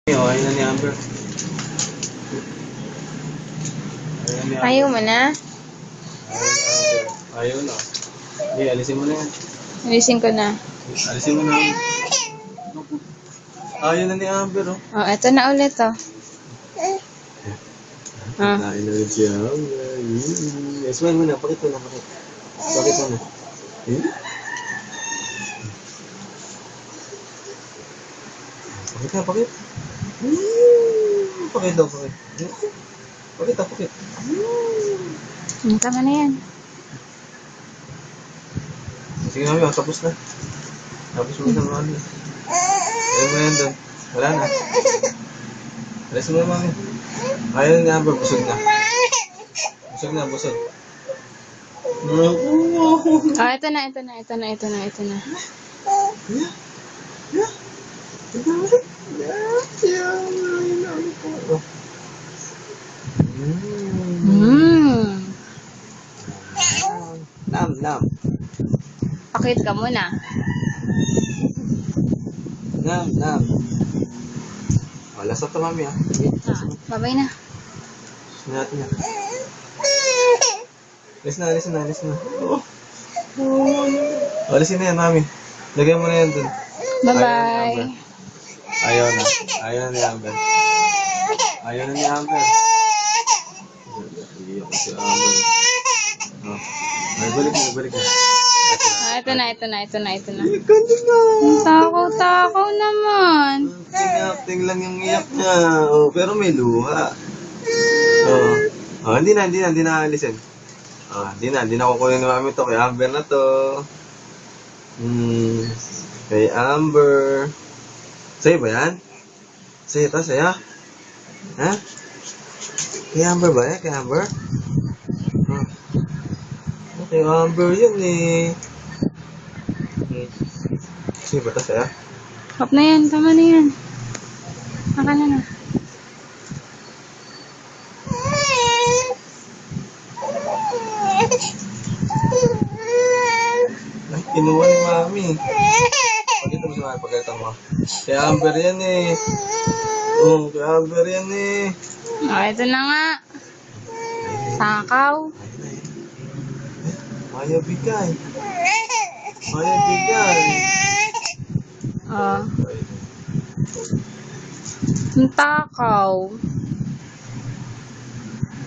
Ayaw na ni Amber. Ayaw mo na? Ayaw na. Hindi, alisin mo na yan. Alisin ko na. Alisin mo na. Ayaw na ni Amber, oh. Oh, eto na ulit, oh. Ah. Kain na rin si Amber. Smile mo na. Pakit mo na. Pakit mo na. Pakit na, pakit. Pakit daw, pakit. Pakit na, pakit. Tama na yan. Sige mami, tapos na. Tapos mo na mami. Ayaw mo yan doon. Wala na. Alis mo na mami. Ayaw na Amber, busog na. Busog na, busog. Oh, eto na. Nam. Pakit ka muna. Nam. Wala sa to mami ha. Babay na. Natin na. Alis na. Alisin na yan mami. Lagay mo na yan dun. Bye-bye. Ayaw na ni Amber. Ayaw na ni Amber. Iiyak ko si Amber. Oh. Ay, balik na. Ah, ito na. Ikaw na. Ang takaw naman. Acting lang yung iyak niya. Oh, pero may luha. Hindi na alisin. Hindi na kukunin ni mami to. Kay Amber na to. Kay Amber. Sa'yo ba yan? Sa'yo to, sa'yo? Ha? Kay Amber ba yan? Kay Amber? Kay Amber yun eh. Sa'yo ba to, sa'yo? Stop na yan. Tama na yan. Akala na. Ay, kinuha ni mami. Pagkita mo si mami, pagkita mo. Kay Amber yan eh. Kay Amber yan eh. Oh, ito na nga. Takaw. Ayaw bigay. Oh. Ang takaw.